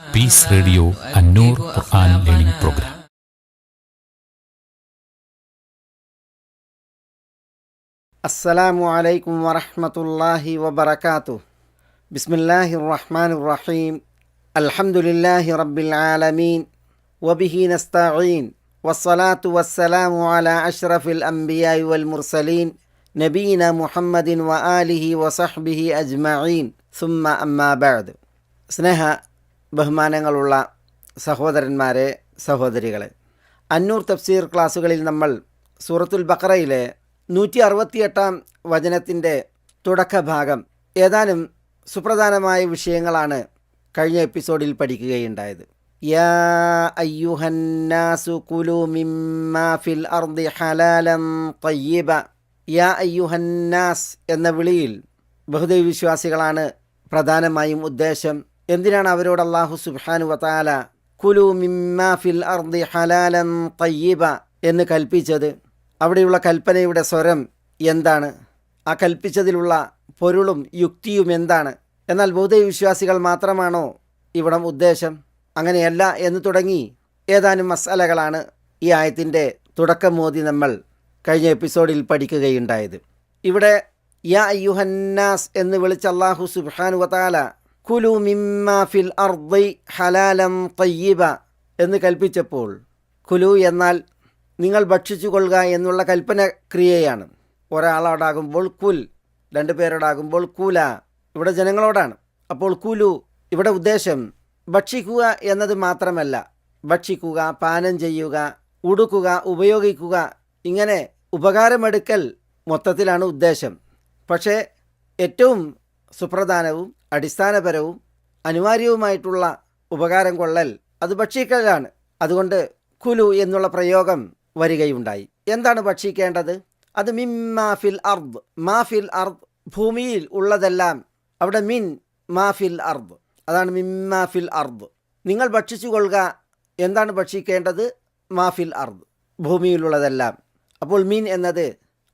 Piece radio അന്നൂർ ഖുർആൻ learning programme. അസ്സലാമു അലൈക്കും വറഹ്മത്തുള്ളാഹി വബറകാതുഹു. ബിസ്മില്ലാഹിർ റഹ്മാനിർ റഹീം. അൽഹംദുലില്ലാഹി റബ്ബിൽ ആലമീൻ വബിഹി നസ്തഈൻ വസ്സലാത്തു വസ്സലാമു അലാ അഷ്റഫിൽ അംബിയാഇ വൽ മുർസലീൻ നബീന മുഹമ്മദിൻ വ ആലിഹി വസഹ്ബിഹി അജ്മഈൻ. സുമ്മ അമ്മാ ബഅദ്. സ്നേഹ ബഹുമാനങ്ങളുള്ള സഹോദരന്മാരെ, സഹോദരികളെ, അന്നൂർ തഫ്സീർ ക്ലാസ്സുകളിൽ നമ്മൾ സൂറത്തുൽ ബഖറയിലെ 168 വചനത്തിൻ്റെ തുടക്കഭാഗം ഏതാനും സുപ്രധാനമായ വിഷയങ്ങളാണ് കഴിഞ്ഞ എപ്പിസോഡിൽ പഠിക്കുകയുണ്ടായത്. യാ അയ്യുഹന്നാസു കുലൂ മിമ്മാ ഫിൽ അർദി ഹലാലൻ തയ്യിബ. യാ അയ്യുഹന്നാസ് എന്ന വിളിയിൽ ബഹുദൈവ വിശ്വാസികളാണ് പ്രധാനമായും ഉദ്ദേശം. എന്തിനാണ് അവരോട് അല്ലാഹു സുബ്ഹാനഹു വ തആല കുലൂ മിമ്മാ ഫിൽ അർദി ഹലാലൻ തയ്യിബ എന്ന് കൽപ്പിച്ചത്? അവിടെയുള്ള കൽപ്പനയുടെ സ്വരം എന്താണ്? ആ കൽപ്പിച്ചതിലുള്ള പൊരുളും യുക്തിയും എന്താണ്? എന്നാൽ ബൗദ്ധ വിശ്വാസികൾ മാത്രമാണോ ഇവിടം ഉദ്ദേശം? അങ്ങനെയല്ല എന്ന് തുടങ്ങി ഏതാനും മസ്അലകളാണ് ഈ ആയത്തിൻ്റെ തുടക്കം മോദി നമ്മൾ കഴിഞ്ഞ എപ്പിസോഡിൽ പഠിക്കുകയുണ്ടായത്. ഇവിടെ യാ അയ്യുഹന്നാസ് എന്ന് വിളിച്ച അല്ലാഹു സുബ്ഹാനഹു വ തആല കുലൂ മിമ്മാ ഫിൽ അർദി ഹലാലൻ തയ്യിബ എന്ന് കൽപ്പിച്ചപ്പോൾ, കുലു എന്നാൽ നിങ്ങൾ ഭക്ഷിച്ചു കൊള്ളുക എന്നുള്ള കൽപ്പന ക്രിയയാണ്. ഒരാളോടാകുമ്പോൾ കുൽ, രണ്ടു പേരോടാകുമ്പോൾ കുല. ഇവിടെ ജനങ്ങളോടാണ്. അപ്പോൾ കുലു ഇവിടെ ഉദ്ദേശം ഭക്ഷിക്കുക എന്നത് മാത്രമല്ല. ഭക്ഷിക്കുക, പാനം ചെയ്യുക, ഉടുക്കുക, ഉപയോഗിക്കുക, ഇങ്ങനെ ഉപകാരമെടുക്കൽ മൊത്തത്തിലാണ് ഉദ്ദേശം. പക്ഷേ ഏറ്റവും സുപ്രധാനവും അടിസ്ഥാനപരവും അനിവാര്യവുമായിട്ടുള്ള ഉപകാരം കൊള്ളൽ അത് ഭക്ഷിക്കലാണ്. അതുകൊണ്ട് കുലു എന്നുള്ള പ്രയോഗം വരികയുണ്ടായി. എന്താണ് ഭക്ഷിക്കേണ്ടത്? അത് മിമ്മാ ഫിൽ അർദ്. മാ ഫിൽ അർദ്, ഭൂമിയിൽ ഉള്ളതെല്ലാം. അവിടെ മിൻ മാ ഫിൽ അർദ്, അതാണ് മിമ്മാ ഫിൽ അർദ്. നിങ്ങൾ ഭക്ഷിച്ചു കൊള്ളുക. എന്താണ് ഭക്ഷിക്കേണ്ടത്? മാ ഫിൽ അർദ്, ഭൂമിയിലുള്ളതെല്ലാം. അപ്പോൾ മീൻ എന്നത്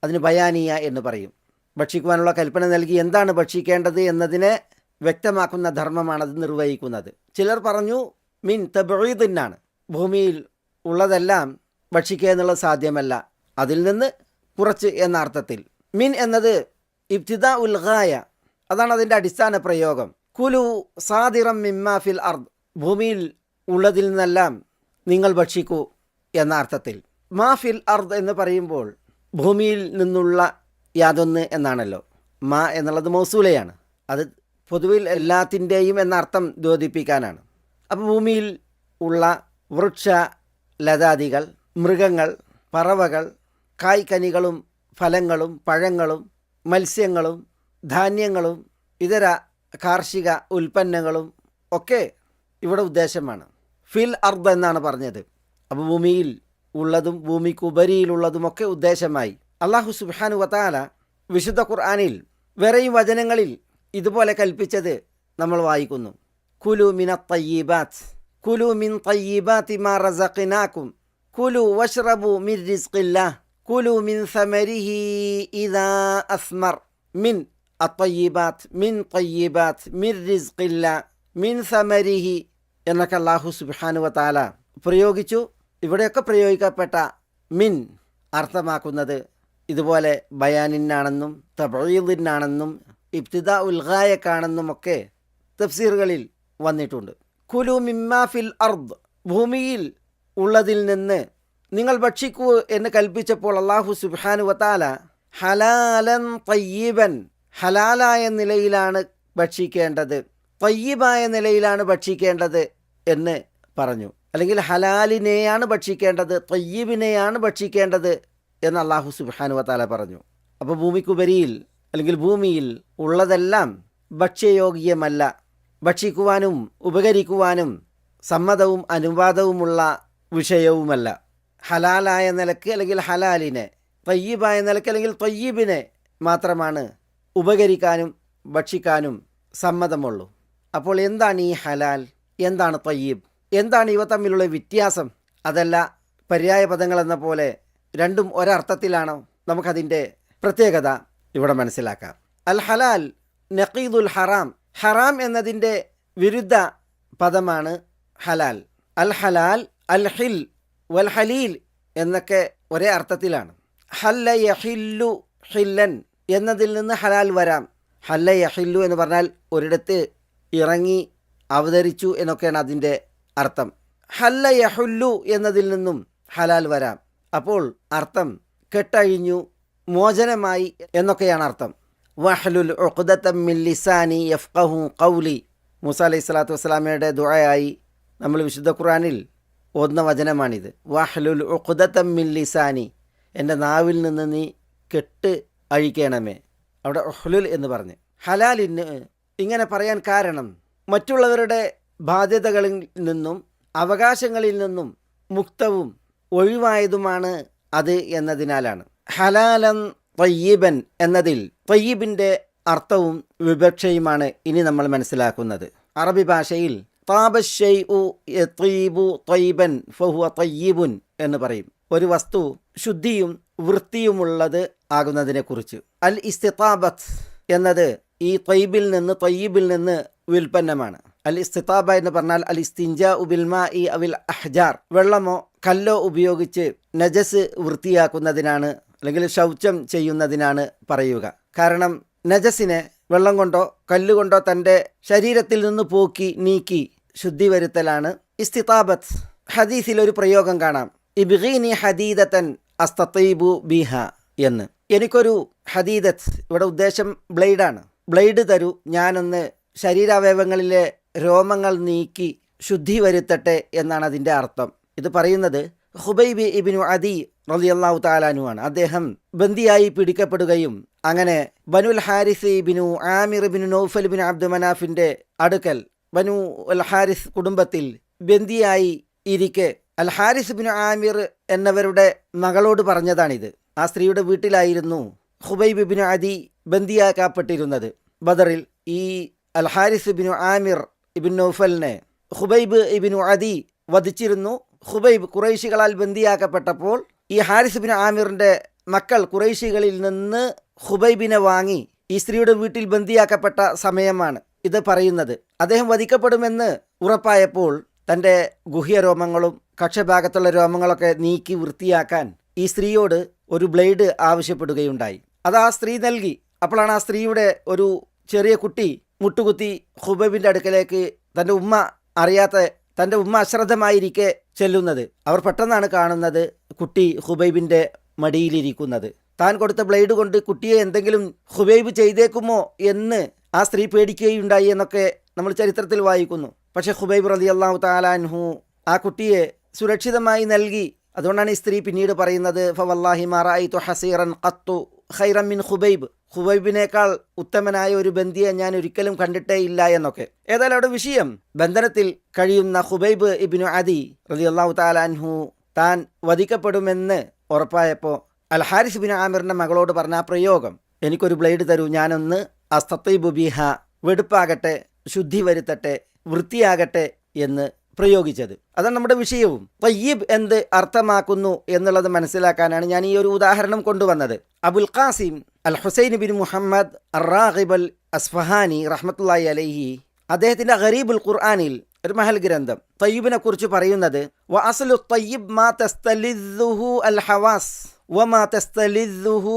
അതിന് ബയാനിയ എന്ന് പറയും. ഭക്ഷിക്കുവാനുള്ള കൽപ്പന നൽകി എന്താണ് ഭക്ഷിക്കേണ്ടത് എന്നതിനെ വ്യക്തമാക്കുന്ന ധർമ്മമാണത് നിർവഹിക്കുന്നത്. ചിലർ പറഞ്ഞു മിൻ തബഈദിനാണ്, ഭൂമിയിൽ ഉള്ളതെല്ലാം ഭക്ഷിക്കുക എന്നുള്ളത് സാധ്യമല്ല, അതിൽ നിന്ന് കുറച്ച് എന്ന അർത്ഥത്തിൽ. മിൻ എന്നത് ഇബ്തിദാ ഉൽ ഗായ, അതാണ് അതിൻ്റെ അടിസ്ഥാന പ്രയോഗം. കുലു സാദിറം മിമ്മാ ഫിൽ അർദ്, ഭൂമിയിൽ ഉള്ളതിൽ നിന്നെല്ലാം നിങ്ങൾ ഭക്ഷിക്കൂ എന്ന അർത്ഥത്തിൽ. മാ ഫിൽ അർദ് എന്ന് പറയുമ്പോൾ ഭൂമിയിൽ നിന്നുള്ള യാതൊന്ന് എന്നാണല്ലോ. മാ എന്നുള്ളത് മൗസൂലയാണ്. അത് പൊതുവിൽ എല്ലാത്തിൻ്റെയും എന്ന അർത്ഥം ദ്യോതിപ്പിക്കാനാണ്. അപ്പോൾ ഭൂമിയിൽ ഉള്ള വൃക്ഷ ലതാദികൾ, മൃഗങ്ങൾ, പറവകൾ, കായ്കനികളും ഫലങ്ങളും പഴങ്ങളും മത്സ്യങ്ങളും ധാന്യങ്ങളും ഇതര കാർഷിക ഉൽപ്പന്നങ്ങളും ഒക്കെ ഇവിടെ ഉദ്ദേശമാണ്. ഫിൽ അർദ് എന്നാണ് പറഞ്ഞത്. അപ്പോൾ ഭൂമിയിൽ ഉള്ളതും ഭൂമിക്കുപരിയിലുള്ളതുമൊക്കെ ഉദ്ദേശമായി. അല്ലാഹു സുബ്ഹാനഹു വ തആല വിശുദ്ധ ഖുർആനിൽ വേറെയും വചനങ്ങളിൽ ഇതുപോലെ കൽപ്പിച്ചത് നമ്മൾ വായിക്കുന്നു. കുലു മിനത് തയ്യിബാത്ത്, കുലു മിൻ തയ്യിബാതി മാ റസഖ്നാകും, കുലു വശ്റബു മിൻ റിസ്ഖില്ലാഹ്, കുലു മിൻ സമരിഹി ഇദാ അസ്മർ. മിൻ അത്തയ്യിബാത്ത്, മിൻ തയ്യിബാത്ത്, മിൻ റിസ്ഖില്ലാഹ്, മിൻ സമരിഹി എന്നൊക്കെ അല്ലാഹു സുബ്ഹാനഹു വ തആല പ്രയോഗിച്ചു. ഇവിടെയൊക്കെ പ്രയോഗിക്കപ്പെട്ട മിൻ അർത്ഥമാക്കുന്നത് ഇതുപോലെ ബയാനിനാണെന്നും തബഈദിനാണെന്നും ഇബ്തിദാ ഉൽ ഗായക്കാണെന്നും ഒക്കെ തഫ്സീറുകളിൽ വന്നിട്ടുണ്ട്. കുലു മിമ്മാ ഫിൽ അർദ്, ഭൂമിയിൽ ഉള്ളതിൽ നിന്ന് നിങ്ങൾ ഭക്ഷിക്കൂ എന്ന് കൽപ്പിച്ചപ്പോൾ അല്ലാഹു സുബ്ഹാനഹു വ തആല ഹലാലൻ തയ്യിബൻ, ഹലാലായ നിലയിലാണ് ഭക്ഷിക്കേണ്ടത്, തയ്യിബായ നിലയിലാണ് ഭക്ഷിക്കേണ്ടത് എന്ന് പറഞ്ഞു. അല്ലെങ്കിൽ ഹലാലിനെയാണ് ഭക്ഷിക്കേണ്ടത്, തയ്യിബിനെയാണ് ഭക്ഷിക്കേണ്ടത് എന്ന് അല്ലാഹു സുബ്ഹാനഹു വ തആല പറഞ്ഞു. അപ്പോൾ ഭൂമിക്കുപരിയിൽ അല്ലെങ്കിൽ ഭൂമിയിൽ ഉള്ളതെല്ലാം ഭക്ഷ്യയോഗ്യമല്ല, ഭക്ഷിക്കുവാനും ഉപകരിക്കുവാനും സമ്മതവും അനുവാദവുമുള്ള വിഷയവുമല്ല. ഹലാലായ നിലക്ക് അല്ലെങ്കിൽ ഹലാലിനെ, തയ്യിബായ നിലക്ക് അല്ലെങ്കിൽ തയ്യിബിനെ മാത്രമാണ് ഉപകരിക്കാനും ഭക്ഷിക്കാനും സമ്മതമുള്ളൂ. അപ്പോൾ എന്താണ് ഈ ഹലാൽ, എന്താണ് തയ്യിബ്, എന്താണ് ഇവ തമ്മിലുള്ള വ്യത്യാസം? അതല്ല പര്യായ പദങ്ങളെന്ന പോലെ രണ്ടും ഒരർത്ഥത്തിലാണോ? നമുക്കതിൻ്റെ പ്രത്യേകത ഇവിടെ മനസ്സിലാക്കാം. അൽ ഹലാൽ നഖീദുൽ ഹറാം, ഹറാം എന്നതിൻ്റെ വിരുദ്ധ പദമാണ് ഹലാൽ. അൽ ഹലാൽ, അൽ ഹിൽ, വൽ ഹലീൽ എന്നൊക്കെ ഒരേ അർത്ഥത്തിലാണ്. ഹല്ല യഹില്ലു ഹില്ലൻ എന്നതിൽ നിന്ന് ഹലാൽ വരാം. ഹല്ല യഹില്ലു എന്ന് പറഞ്ഞാൽ ഒരിടത്ത് ഇറങ്ങി അവതരിച്ചു എന്നൊക്കെയാണ് അതിൻ്റെ അർത്ഥം. ഹല്ല യഹുല്ലു എന്നതിൽ നിന്നും ഹലാൽ വരാം. അപ്പോൾ അർത്ഥം കെട്ടഴിഞ്ഞു, മോചനമായി എന്നൊക്കെയാണ് അർത്ഥം. വഹ്ലുൽ ഉഖ്ദതം മിൻ ലിസാനി യഫ്ഖഹു ഖൗലി, മൂസ അലൈഹി സ്വലാത്തു വസ്സലാമയുടെ ദുആയായി നമ്മൾ വിശുദ്ധ ഖുർആനിൽ ഓതുന്ന വചനമാണിത്. വഹ്ലുൽ ഉഖ്ദതം മിൻ ലിസാനി, എൻ്റെ നാവിൽ നിന്ന് നീ കെട്ട് അഴിക്കണമേ. അവിടെ ഉഹ്ലുൽ എന്ന് പറഞ്ഞ് ഹലാലിന് ഇങ്ങനെ പറയാൻ കാരണം മറ്റുള്ളവരുടെ ബാധ്യതകളിൽ നിന്നും അവകാശങ്ങളിൽ നിന്നും മുക്തവും ഒഴിവായതുമാണ് അത് എന്നതിനാലാണ്. ഹലാലൻ തയ്യിബൻ എന്നതിൽ തയ്യിബിൻ്റെ അർത്ഥവും വിവക്ഷയുമാണ് ഇനി നമ്മൾ മനസ്സിലാക്കുന്നത്. അറബി ഭാഷയിൽ താബശ്ശൈഉ യതീബു തയ്യിബൻ ഫഹുവ തയ്യിബുൻ എന്ന് പറയും. ഒരു വസ്തു ശുദ്ധിയും വൃത്തിയുമുള്ളത് ആകുന്നതിനെക്കുറിച്ച്. അൽ ഇസ്തിതാബത്ത് എന്നത് ഈ തയ്യിബിൽ നിന്ന് വ്യുൽപ്പന്നമാണ്. അൽ ഇസ്തിതാബ എന്ന് പറഞ്ഞാൽ അൽ ഇസ്തിൻജാഉ ബിൽ മാഇ അവിൽ അഹ്ജാർ, വെള്ളമോ കല്ലോ ഉപയോഗിച്ച് നജസ് വൃത്തിയാക്കുന്നതിനാണ് അല്ലെങ്കിൽ ശൗചം ചെയ്യുന്നതിനാണ് പറയുക. കാരണം നജസിനെ വെള്ളം കൊണ്ടോ കല്ലുകൊണ്ടോ തൻ്റെ ശരീരത്തിൽ നിന്ന് പോക്കി നീക്കി ശുദ്ധി വരുത്തലാണ് ഇസ്തിതാബത്ത്. ഹദീസിൽ ഒരു പ്രയോഗം കാണാം, ഇബ്ഗീനി ഹദീദത്തൻ അസ്തതീബു ബിഹ എന്ന്. എനിക്കൊരു ഹദീദത്ത്, ഇവിടെ ഉദ്ദേശം ബ്ലേഡാണ്, ബ്ലേഡ് തരൂ, ഞാനൊന്ന് ശരീരാവയവങ്ങളിലെ രോമങ്ങൾ നീക്കി ശുദ്ധി വരുത്തട്ടെ എന്നാണ് അതിൻ്റെ അർത്ഥം. ഇത് പറയുന്നത് ഖുബൈബ് ഇബ്നു അദി റളിയല്ലാഹു തആല അൻഹു ആണ്. അദ്ദേഹം ബന്ദിയായി പിടിക്കപ്പെടുകയും അങ്ങനെ ബനുൽ ഹാരിസ് ഇബ്നു ആമിർ ഇബ്നു നൗഫൽ ഇബ്നു അബ്ദു മനാഫിൻ്റെ അടുക്കൽ ബനു അൽ ഹാരിസ് കുടുംബത്തിൽ ബന്ദിയായി ഇരിക്കെ അൽ ഹാരിസ് ഇബ്നു ആമിർ എന്നവരുടെ മകളോട് പറഞ്ഞതാണിത്. ആ സ്ത്രീയുടെ വീട്ടിലായിരുന്നു ഖുബൈബ് ഇബ്നു അദി ബന്ദിയാക്കപ്പെട്ടിരുന്നത്. ബദറിൽ ഈ അൽ ഹാരിസ് ഇബ്നു ആമിർ ഇബ്നു നൗഫലിനെ ഖുബൈബ് ഇബ്നു അദി വധിച്ചിരുന്നു. ഖുബൈബ് ഖുറൈശികളാൽ ബന്ദിയാക്കപ്പെട്ടപ്പോൾ ഈ ഹാരിസ് ഇബ്നു ആമിറിൻ്റെ മക്കൾ ഖുറൈശികളിൽ നിന്ന് ഖുബൈബിനെ വാങ്ങി ഈ സ്ത്രീയുടെ വീട്ടിൽ ബന്ദിയാക്കപ്പെട്ട സമയമാണ് ഇത് പറയുന്നത്. അദ്ദേഹം വധിക്കപ്പെടുമെന്ന് ഉറപ്പായപ്പോൾ തൻ്റെ ഗുഹ്യരോമങ്ങളും കക്ഷഭാഗത്തുള്ള രോമങ്ങളൊക്കെ നീക്കി വൃത്തിയാക്കാൻ ഈ സ്ത്രീയോട് ഒരു ബ്ലേഡ് ആവശ്യപ്പെടുകയുണ്ടായി. അത് ആ സ്ത്രീ നൽകി. അപ്പോഴാണ് ആ സ്ത്രീയുടെ ഒരു ചെറിയ കുട്ടി മുട്ടുകുത്തി ഖുബൈബിൻ്റെ അടുക്കലേക്ക് തൻ്റെ ഉമ്മ അറിയാത്ത, തൻ്റെ ഉമ്മ അശ്രദ്ധമായിരിക്കെ ചെല്ലുന്നത്. അവർ പെട്ടെന്നാണ് കാണുന്നത് കുട്ടി ഖുബൈബിൻ്റെ മടിയിലിരിക്കുന്നത്. താൻ കൊടുത്ത ബ്ലേഡ് കൊണ്ട് കുട്ടിയെ എന്തെങ്കിലും ഖുബൈബ് ചെയ്തേക്കുമോ എന്ന് ആ സ്ത്രീ പേടിക്കുകയുണ്ടായി എന്നൊക്കെ നമ്മൾ ചരിത്രത്തിൽ വായിക്കുന്നു. പക്ഷേ ഖുബൈബ് റളിയല്ലാഹു തആല അൻഹു ആ കുട്ടിയെ സുരക്ഷിതമായി നൽകി. അതുകൊണ്ടാണ് ഈ സ്ത്രീ പിന്നീട് പറയുന്നത്, ഫവല്ലാഹി മാ റഅയ്തു ഹസീറൻ ഖത്തു ഖൈറൻ മിൻ ഖുബൈബ്, ഖുബൈബിനേക്കാൾ ഉത്തമനായ ഒരു ബന്ദിയെ ഞാൻ ഒരിക്കലും കണ്ടിട്ടേ ഇല്ല എന്നൊക്കെ. ഏതായാലും അവിടെ വിഷയം, ബന്ധനത്തിൽ കഴിയുന്ന ഖുബൈബ് ഇബ്നു അദി റളിയല്ലാഹു തആല അൻഹു താൻ വധിക്കപ്പെടുമെന്ന് ഉറപ്പായപ്പോൾ അൽ ഹാരിസ് ഇബ്നു ആമിറിൻ്റെ മകളോട് പറഞ്ഞ ആ പ്രയോഗം, എനിക്കൊരു ബ്ലേഡ് തരൂ, ഞാനൊന്ന് അസ്തതീബു ബിഹ, വെടുപ്പാകട്ടെ, ശുദ്ധി വരുത്തട്ടെ, വൃത്തിയാകട്ടെ എന്ന് പ്രയോഗിച്ചത്. അതാണ് നമ്മുടെ വിഷയവും. തയ്യിബ് എന്ത് അർത്ഥമാക്കുന്നു എന്നുള്ളത് മനസ്സിലാക്കാനാണ് ഞാൻ ഈ ഒരു ഉദാഹരണം കൊണ്ടുവന്നത്. അബുൽ ഖാസിം അൽ ഹുസൈൻ ബിൻ മുഹമ്മദ് അർ-റാഗിബ് അൽ അസ്ഫഹാനി റഹ്മത്തുള്ളാഹി അലൈഹി അദ്ദേഹത്തിൻ്റെ ഗരീബുൽ ഖുർആനിൽ ഒരു മഹൽ ഗ്രന്ഥം തയ്യിബിനെ കുറിച്ച് പറയുന്നത്, വ അസ്ലു തയ്യിബ് മാ തസ്തലിദ്ദുഹു അൽ ഹവാസ് വ മാ തസ്തലിദ്ദുഹു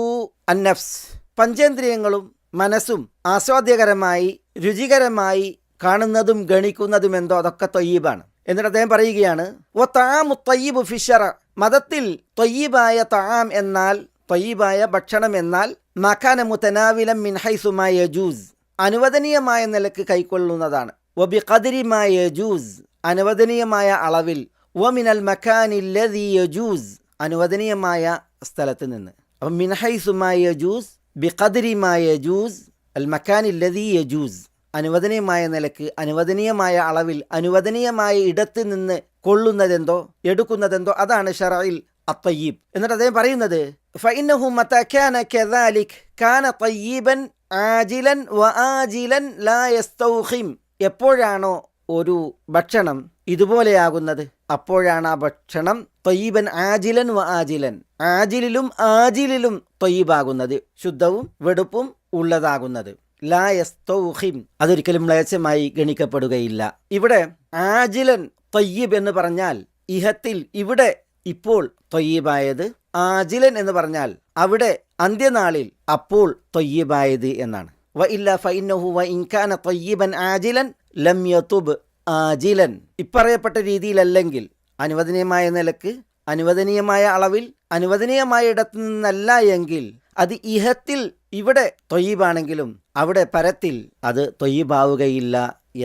അൻ നഫ്സ്, പഞ്ചേന്ദ്രിയങ്ങളും മനസ്സും ആസ്വാദ്യകരമായി രുചികരമായി കാണുന്നതും ഗണിക്കുന്നതും എന്തോ അതൊക്കെ തയ്യിബാണ്. എന്നിട്ട് അദ്ദേഹം പറയുകയാണ്, വ തആമു തയ്യിബു ഫി ശറഅ, മതത്തിൽ തയ്യിബായ തആം എന്നാൽ, തയ്യിബായ ഭക്ഷണം എന്നാൽ, മകാന മുതനാവിലൻ മിൻ ഹൈസു മാ യജൂസ്, അനുവദനീയമായ നിലക്ക് കൈക്കൊള്ളുന്നതാണ്. വ ബിഖദ്രി മാ യജൂസ്, അനുവദനീയമായ അളവിൽ. വ മിനൽ മകാനി അല്ലദി യജൂസ്, അനുവദനീയമായ സ്ഥലത്ത് നിന്ന്. അപ്പം മിൻ ഹൈസു മാ യജൂസ്, ബിഖദ്രി മാ യജൂസ്, അൽ മകാനി അല്ലദി യജൂസ്, അനുവദനീയമായ നിലക്ക്, അനുവദനീയമായ അളവിൽ, അനുവദനീയമായ ഇടത്ത് നിന്ന് കൊള്ളുന്നതെന്തോ എടുക്കുന്നതെന്തോ അതാണ് ശറഇൽ അത്തയ്യിബ്. എന്നിട്ട് അദ്ദേഹം പറയുന്നത്, ഫഇന്നഹു മതാ കാന കദാലിക് കാന തയ്യിബൻ ആജിലൻ വ ആജിലൻ ലാ യസ്തൗഖിം, എപ്പോഴാണോ ഒരു ഭക്ഷണം ഇതുപോലെയാകുന്നത് അപ്പോഴാണ് ആ ഭക്ഷണം തയ്യിബൻ ആജിലൻ വ ആജിലൻ, ആജിലിലും ആജിലിലും തയ്യിബാകുന്നത്, ശുദ്ധവും വെടുപ്പും ഉള്ളതാകുന്നത്. ലാ യസ്തൗഖിം, അതൊരിക്കലും മ്ലേച്ഛമായി ഗണിക്കപ്പെടുകയില്ല. ഇവിടെ ആജിലൻ ത്വയ്യിബ് എന്ന് പറഞ്ഞാൽ ഇഹത്തിൽ ഇവിടെ ഇപ്പോൾ ത്വയ്യിബായത്, ആജിലൻ എന്ന് പറഞ്ഞാൽ അവിടെ അന്ത്യനാളിൽ അപ്പോൾ ത്വയ്യിബായത് എന്നാണ്. വ ഇല്ല ഫഇന്നഹു വ ഇൻ കാന ത്വയ്യിബൻ ആജിലൻ ലം യതുബ് ആജിലൻ. ഇപ്പറയപ്പെട്ട രീതിയിലല്ലെങ്കിൽ, അനുവദനീയമായ നിലക്ക്, അനുവദനീയമായ അളവിൽ, അനുവദനീയമായ ഇടത്തു നിന്നല്ല എങ്കിൽ അത് ഇഹത്തിൽ ഇവിടെ ത്വയ്യിബാണെങ്കിലും അവിടെ പരത്തിൽ അത് ത്വയ്യിബാവുകയില്ല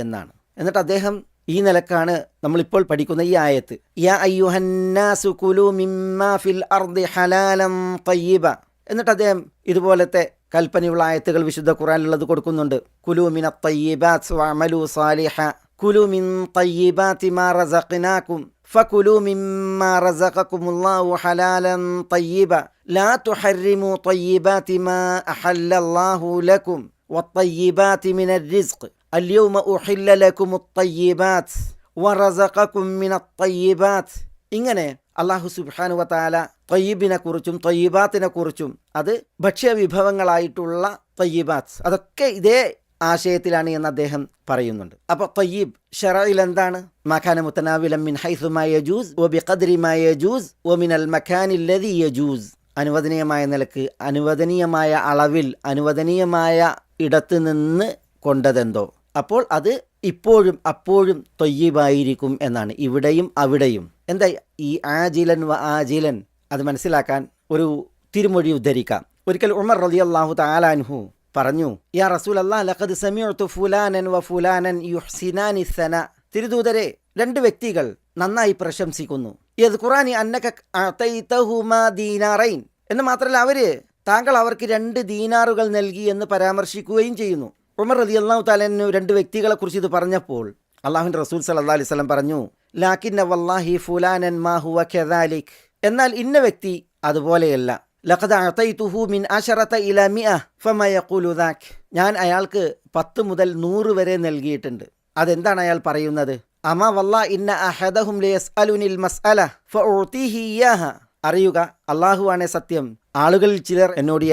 എന്നാണ്. എന്നിട്ട് അദ്ദേഹം ഈ നിലക്കാണ് നമ്മളിപ്പോൾ പഠിക്കുന്ന ഈ ആയത്ത്, യാ അയ്യുഹന്നാസു കുലൂ മിമ്മാ ഫിൽ അർദി ഹലാലൻ ത്വയ്യിബ. എന്നിട്ട് അദ്ദേഹം ഇതുപോലത്തെ കൽപ്പനയുള്ള ആയത്തുകൾ വിശുദ്ധ ഖുർആനിലുള്ളത് കൊടുക്കുന്നുണ്ട്. കുലൂ മിനത് ത്വയ്യിബാത്ത് വഅമലൂ സാലിഹ കുലൂ മിൻ ത്വയ്യിബാതി മാ റസഖ്നാകും ഫകുലൂ മിമ്മാ റസഖകുമുല്ലാഹു ഹലാലൻ ത്വയ്യിബ ലാ തുഹർരിമൂ ത്വയ്യിബാതി മാ അഹല്ലല്ലാഹു ലക്കും വത്വയ്യിബാതി മിനർ റിസ്ഖ് അൽയൗമ ഉഹില്ല ലക്കുമുത് ത്വയ്യിബാത്ത് വറസഖകും മിനത് ത്വയ്യിബാത്ത്. ഇങ്ങനെ അല്ലാഹു സുബ്ഹാനഹു വ തആല ത്വയ്യിബിനെ കുറിച്ചും ത്വയ്യിബാത്തിനെ കുറിച്ചും, അത് ഭക്ഷ്യവിഭവങ്ങളായിട്ടുള്ള ത്വയ്യിബാത്ത്, അതൊക്കെ ഇതേ ആശയത്തിലാണ് എന്ന് അദ്ദേഹം പറയുന്നുണ്ട്. അപ്പോൾ ത്വയ്യിബ് ശറഇൽ എന്താണ്? മകാന മുതനാവിലൻ മിൻ ഹൈസു മാ യജൂസ് വബിഖദ്രി മാ യജൂസ് വമിനൽ മകാനിൽ ലദി യജൂസ്. അനുവദനീയമായ നിലക്ക്, അനുവദനീയമായ അളവിൽ, അനുവദനീയമായ ഇടത്ത് നിന്ന് കൊണ്ടതെന്തോ അപ്പോൾ അത് ഇപ്പോഴും അപ്പോഴും ത്വയ്യിബായിരിക്കും എന്നാണ്. ഇവിടെയും അവിടെയും. എന്താ ഈ ആജിലൻ വ ആജിലൻ? അത് മനസ്സിലാക്കാൻ ഒരു തിരുമൊഴി ഉദ്ധരിക്കാം. ഒരിക്കൽ ഉമർ റളിയല്ലാഹു തആല അൻഹു പറഞ്ഞു, യാ റസൂലല്ലാഹ് ലഖദ് സമീഅതു ഫുലാനൻ വ ഫുലാനൻ യുഹ്സിനാനി സന. തിരുദൂതരെ, രണ്ട് വ്യക്തികൾ നന്നായി പ്രശംസിക്കുന്നു. യദ്കുറാനി അന്നക അതൈതഹുമാ ദീനാറൈൻ, എന്ന് മാത്രമല്ല അവര് താങ്കൾ അവർക്ക് 2 ദീനാറുകൾ നൽകി എന്ന് പരാമർശിക്കുകയും ചെയ്യുന്നു. ഉമർ റളിയല്ലാഹു തആല അൻഹു രണ്ട് വ്യക്തികളെ കുറിച്ച് ഇത് പറഞ്ഞപ്പോൾ അല്ലാഹുവിൻ്റെ റസൂൽ സല്ലല്ലാഹു അലൈഹി വസല്ലം പറഞ്ഞു, ലാകിന്ന വല്ലാഹി ഫുലാനൻ മാ ഹുവ കദാലിക്, എന്നാൽ ഇന്ന വ്യക്തി അതുപോലെയല്ല. ലഖദ് അതൈതുഹു മിൻ 10 ഇലാ 100 ഫമാ യഖൂലു ദാക്, ഞാൻ അയാൾക്ക് 10 മുതൽ 100 വരെ നൽകിയിട്ടുണ്ട്. അതെന്താണ് അയാൾ പറയുന്നത്? അമാ വല്ലാ ഇന്ന അഹദഹും ലയസ്അലുനിൽ മസ്അല ഫഉതീഹി ഇയാഹ. അറിയുക, അല്ലാഹുവാണേ സത്യം, ആളുകളിൽ ചിലർ എന്നോട്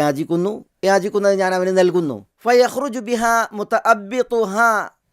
യാചിക്കുന്നത് ഞാൻ അവന് നൽകുന്നു. ഫയഖ്റുജു ബിഹാ മുതഅബ്ബിതുഹാ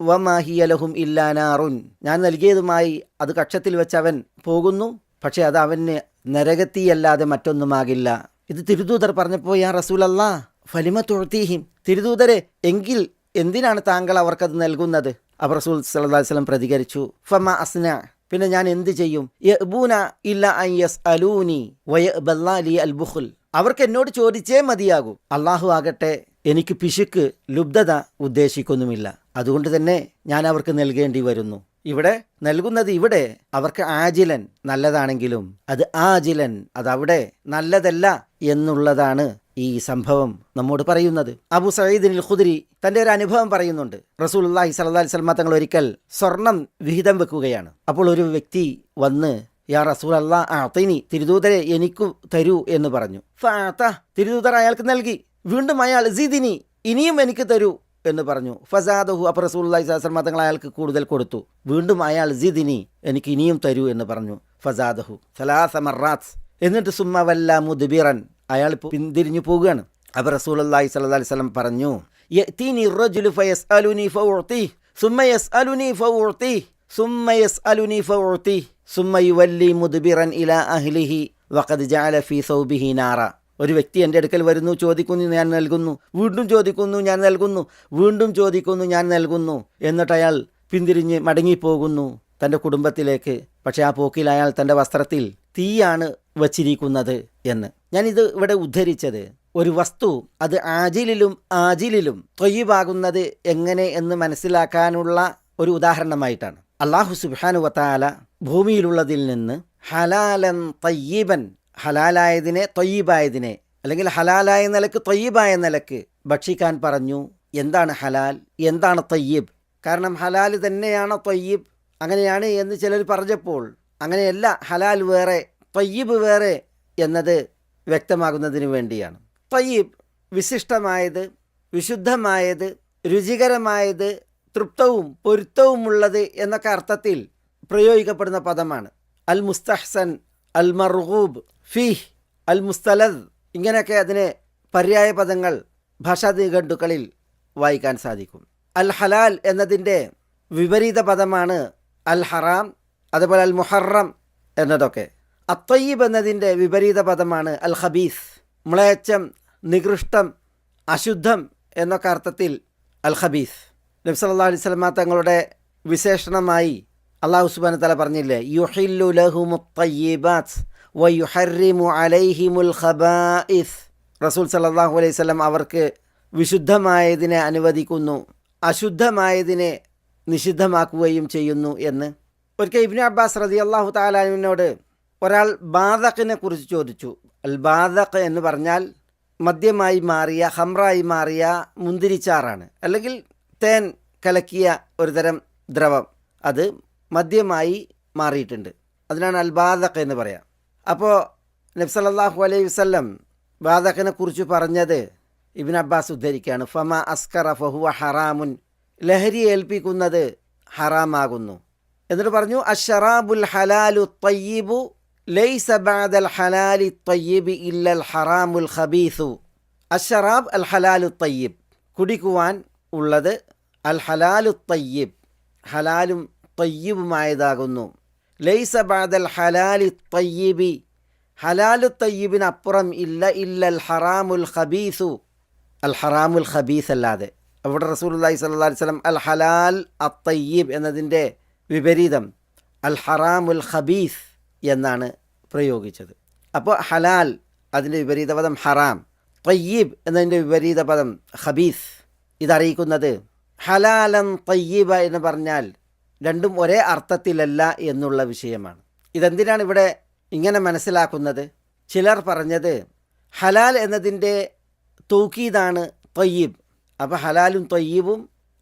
വമാ ഹിയ ലഹും ഇല്ലാ നാറുൻ, ഞാൻ നൽകിയതുമായി അത് കക്ഷത്തിൽ വെച്ച് അവൻ പോകുന്നു, പക്ഷേ അത് അവന് നരകത്തിയല്ലാതെ മറ്റൊന്നുമാകില്ല. ഇത് തിരുദൂതർ പറഞ്ഞപ്പോൾ, യാ റസൂലല്ലാഹ് ഫലിമ തുഅതീഹിം, തിരുദൂതരെ എങ്കിൽ എന്തിനാണ് താങ്കൾ അവർക്കത് നൽകുന്നത്? അപ്പോൾ റസൂൽ സല്ലല്ലാഹു അലൈഹി വസല്ലം പ്രതികരിച്ചു, ഫമാ അസ്ന, പിന്നെ ഞാൻ എന്ത് ചെയ്യും? യഅബൂന ഇല്ല അൻ യസ്അലൂനി വയഅബല്ലാ ലി അൽ ബുഖ്ൽ, അവർക്ക് എന്നോട് ചോദിച്ചേ മതിയാകൂ, അള്ളാഹു ആകട്ടെ എനിക്ക് പിശുക്ക്, ലുബ്ധത ഉദ്ദേശിക്കുന്നുമില്ല. അതുകൊണ്ട് തന്നെ ഞാൻ അവർക്ക് നൽകേണ്ടി വരുന്നു. ഇവിടെ നൽകുന്നത് ഇവിടെ അവർക്ക് ആജിലൻ നല്ലതാണെങ്കിലും അത് ആജിലൻ അതവിടെ നല്ലതല്ല എന്നുള്ളതാണ് ഈ സംഭവം നമ്മോട് പറയുന്നത്. അബൂ സഈദ് അൽ ഖുദ്രി തൻ്റെ ഒരു അനുഭവം പറയുന്നുണ്ട്. റസൂലുള്ളാഹി സ്വല്ലല്ലാഹി അലൈഹി വസല്ലം തങ്ങൾ ഒരിക്കൽ സ്വർണം വിഹിതം വെക്കുകയാണ്. അപ്പോൾ ഒരു വ്യക്തി വന്ന്, യാ റസൂലല്ലാഹ് അഅതിനി, തിരുദൂതരെ എനിക്ക് തരൂ എന്ന് പറഞ്ഞു. ഫഅത, തിരുദൂതർ അയാൾക്ക് നൽകി. വീണ്ടും അയാൾ സിദിനി, ഇനിയും എനിക്ക് തരൂ എന്ന് പറഞ്ഞു. ഫസാദഹു, അപ്പോൾ റസൂലുള്ളാഹി സ്വല്ലല്ലാഹി അലൈഹി വസല്ലം തങ്ങൾ അയാൾക്ക് കൂടുതൽ കൊടുത്തു. വീണ്ടും അയാൾ സിദിനി, എനിക്ക് ഇനിയും തരൂ എന്ന് പറഞ്ഞു. ഫസാദഹു സലാസ മറാത്ത്, എന്നിട്ട് സുമ്മ വല്ല മുദ്ബിറൻ, അയാൾ പിന്തിരിഞ്ഞു പോവുകയാണ്. അപ്പോൾ റസൂലുള്ളാഹി സ്വല്ലല്ലാഹി അലൈഹി വസല്ലം പറഞ്ഞു, യഅതീനി റജുലു ഫയസ്അലുനി ഫഉഅതി സുമ്മ യസ്അലുനി ഫഉഅതി സുമ്മ യസ്അലുനി ഫഉഅതി സുമ്മ യുവല്ലി മുദ്ബിറൻ ഇലാ അഹ്ലിഹി വഖദ് ജഅല ഫീ സൗബിഹി നാറ. ഒരു വ്യക്തി എൻ്റെ അടുക്കൽ വരുന്നു, ചോദിക്കുന്നു, ഞാൻ നൽകുന്നു, വീണ്ടും ചോദിക്കുന്നു, ഞാൻ നൽകുന്നു, വീണ്ടും ചോദിക്കുന്നു, ഞാൻ നൽകുന്നു, എന്നിട്ട് അയാൾ പിന്തിരിഞ്ഞ് മടങ്ങിപ്പോകുന്നു തൻ്റെ കുടുംബത്തിലേക്ക്. പക്ഷേ ആ പോക്കിൽ അയാൾ തൻ്റെ വസ്ത്രത്തിൽ തീയാണ് വച്ചിരിക്കുന്നത് എന്ന്. ഞാനിത് ഇവിടെ ഉദ്ധരിച്ചത് ഒരു വസ്തു അത് ആജിലിലും ആജിലിലും ത്വയ്യിബാകുന്നത് എങ്ങനെ എന്ന് മനസ്സിലാക്കാനുള്ള ഒരു ഉദാഹരണമായിട്ടാണ്. അല്ലാഹു സുബ്ഹാനഹു വ തആല ഭൂമിയിലുള്ളതിൽ നിന്ന് ഹലാലൻ തയ്യിബൻ, ഹലാലായതിനെ ത്വയ്യിബായതിനെ, അല്ലെങ്കിൽ ഹലാലായ നിലക്ക് ത്വയ്യിബായ നിലക്ക് ഭക്ഷിക്കാൻ പറഞ്ഞു. എന്താണ് ഹലാൽ, എന്താണ് ത്വയ്യിബ്? കാരണം ഹലാൽ തന്നെയാണ് ത്വയ്യിബ്, അങ്ങനെയാണ് എന്ന് ചിലർ പറഞ്ഞപ്പോൾ അങ്ങനെയല്ല, ഹലാൽ വേറെ ത്വയ്യിബ് വേറെ എന്നത് വ്യക്തമാകുന്നതിന് വേണ്ടിയാണ്. ത്വയ്യിബ് വിശിഷ്ടമായത്, വിശുദ്ധമായത്, രുചികരമായത്, തൃപ്തവും പൊരുത്തവുമുള്ളത് എന്നൊക്കെ അർത്ഥത്തിൽ പ്രയോഗിക്കപ്പെടുന്ന പദമാണ്. അൽ മുസ്തഹ്സൻ, അൽ മർഗൂബ് ഫീഹ്, അൽ മുസ്തലദ്, ഇങ്ങനെയൊക്കെ അതിന് പര്യായ പദങ്ങൾ ഭാഷാ നിഘണ്ടുക്കളിൽ വായിക്കാൻ സാധിക്കും. അൽ ഹലാൽ എന്നതിൻ്റെ വിപരീത പദമാണ് അൽ ഹറാം, അതുപോലെ അൽ മുഹറം എന്നതൊക്കെ. അത്തയ്യിബ് എന്നതിൻ്റെ വിപരീത പദമാണ് അൽ ഖബീസ്, മ്ലേച്ഛം, നികൃഷ്ടം, അശുദ്ധം എന്നൊക്കെ അർത്ഥത്തിൽ അൽ ഖബീസ്. നബി സല്ലല്ലാഹു അലൈഹി വസല്ലം തങ്ങളുടെ വിശേഷണമായി അല്ലാഹു സുബ്ഹാനഹു വ തആല പറഞ്ഞില്ലേ, യുഹില്ലു ലഹുമുത് തയ്യിബാത്ത് വയുഹർരിമു അലൈഹിമുൽ ഖബായിസ്. റസൂൽ സല്ലല്ലാഹു അലൈഹി വസല്ലം അവർക്ക് വിശുദ്ധമായതിനെ അനുവദിക്കുന്നു, അശുദ്ധമായതിനെ നിഷിദ്ധമാക്കുകയും ചെയ്യുന്നു എന്ന്. ഒരിക്കൽ ഇബ്നു അബ്ബാസ് റളിയല്ലാഹു തആല അൻഹുവിനോട് ഒരാൾ ബാദഖിനെ കുറിച്ച് ചോദിച്ചു. അൽ ബാദഖ് എന്ന് പറഞ്ഞാൽ മദ്യമായി മാറിയ, ഹംറായി മാറിയ മുന്തിരിച്ചാറാണ്, അല്ലെങ്കിൽ തേൻ കലക്കിയ ഒരു തരം ദ്രവം. അത് മദ്യമായി മാറിയിട്ടുണ്ട്, അതിനാണ് അൽ ബാദഖ് എന്ന് പറയാം. അപ്പോൾ നബി സല്ലല്ലാഹു അലൈഹി വസല്ലം ബാദഖിനെ കുറിച്ച് പറഞ്ഞത് ഇബ്നു അബ്ബാസ് ഉദ്ധരിക്കുകയാണ്, ഫമ അസ്കറ ഫഹുവ ഹറാമുൻ, ലഹരി ഏൽപ്പിക്കുന്നത് ഹറാമാകുന്നു. എന്നിട്ട് പറഞ്ഞു, അശ്ശറാബുൽ ഹലാലു തയ്യിബു ലൈസ ബഅദൽ ഹലാലി തയ്യിബി ഇല്ലൽ ഹറാമുൽ ഖബീസു. അശ്ശറാബ് അൽ ഹലാലു തയ്യിബ്, കുടിക്കുവാൻ ഉള്ളത് അൽ ഹലാലു തയ്യിബ്, ഹലാലും തയ്യിബുമായതാകുന്നു. ലൈസ ബഅദൽ ഹലാലി തയ്യിബി, ഹലാലു തയ്യിബിനപ്പുറം ഇല്ല, ഇല്ലൽ ഹറാമുൽ ഖബീസു, അൽ ഹറാമുൽ ഖബീസ് അല്ലാതെ. അവിടെ റസൂലുള്ളാഹി സ്വല്ലല്ലാഹു അലൈഹി വസല്ലം അൽ ഹലാൽ അത്തയ്യിബ് എന്നതിൻ്റെ വിപരീതം അൽ ഹറാമുൽ ഖബീസ് എന്നാണ് പ്രയോഗിച്ചത്. അപ്പോൾ ഹലാൽ അതിൻ്റെ വിപരീത പദം ഹറാം, തയ്യിബ് എന്നതിൻ്റെ വിപരീത പദം ഖബീസ്. ഇതറിയിക്കുന്നത് ഹലാലൻ തയ്യിബ എന്ന് പറഞ്ഞാൽ രണ്ടും ഒരേ അർത്ഥത്തിലല്ല എന്നുള്ള വിഷയമാണ്. ഇതെന്തിനാണ് ഇവിടെ ഇങ്ങനെ മനസ്സിലാക്കുന്നത്? ചിലർ പറഞ്ഞത് ഹലാൽ എന്നതിൻ്റെ തൗക്കീദാണ് തയ്യിബ്, അപ്പോൾ ഹലാലും തയ്യിബും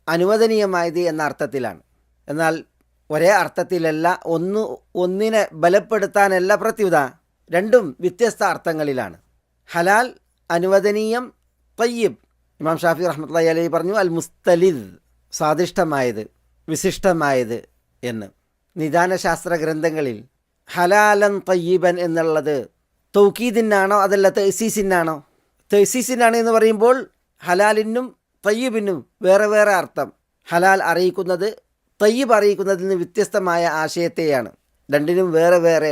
അനുവദനീയമായത് എന്ന അർത്ഥത്തിലാണ്. എന്നാൽ ഒരേ അർത്ഥത്തിലല്ല, ഒന്നിനെ ബലപ്പെടുത്താനല്ല പ്രത്യുത, രണ്ടും വ്യത്യസ്ത അർത്ഥങ്ങളിലാണ്. ഹലാൽ അനുവദനീയം, തയ്യിബ് ഇമാം ഷാഫി റഹ്മത്തുള്ളാഹി അലൈഹി പറഞ്ഞു അൽ മുസ്തലിദ്, സ്വാദിഷ്ടമായത്, വിശിഷ്ടമായത് എന്ന്. നിദാനശാസ്ത്ര ഗ്രന്ഥങ്ങളിൽ ഹലാലൻ തയ്യിബൻ എന്നുള്ളത് തൗക്കീദിനാണോ അതല്ല തഅ്സീസിനാണോ? തഅ്സീസിനാണ് എന്ന് പറയുമ്പോൾ ഹലാലിനും തയ്യിബിനും വേറെ വേറെ അർത്ഥം. ഹലാൽ അറിയിക്കുന്നത് തയ്യിബ് അറിയിക്കുന്നതിൽ നിന്ന് വ്യത്യസ്തമായ ആശയത്തെയാണ്. രണ്ടിനും വേറെ വേറെ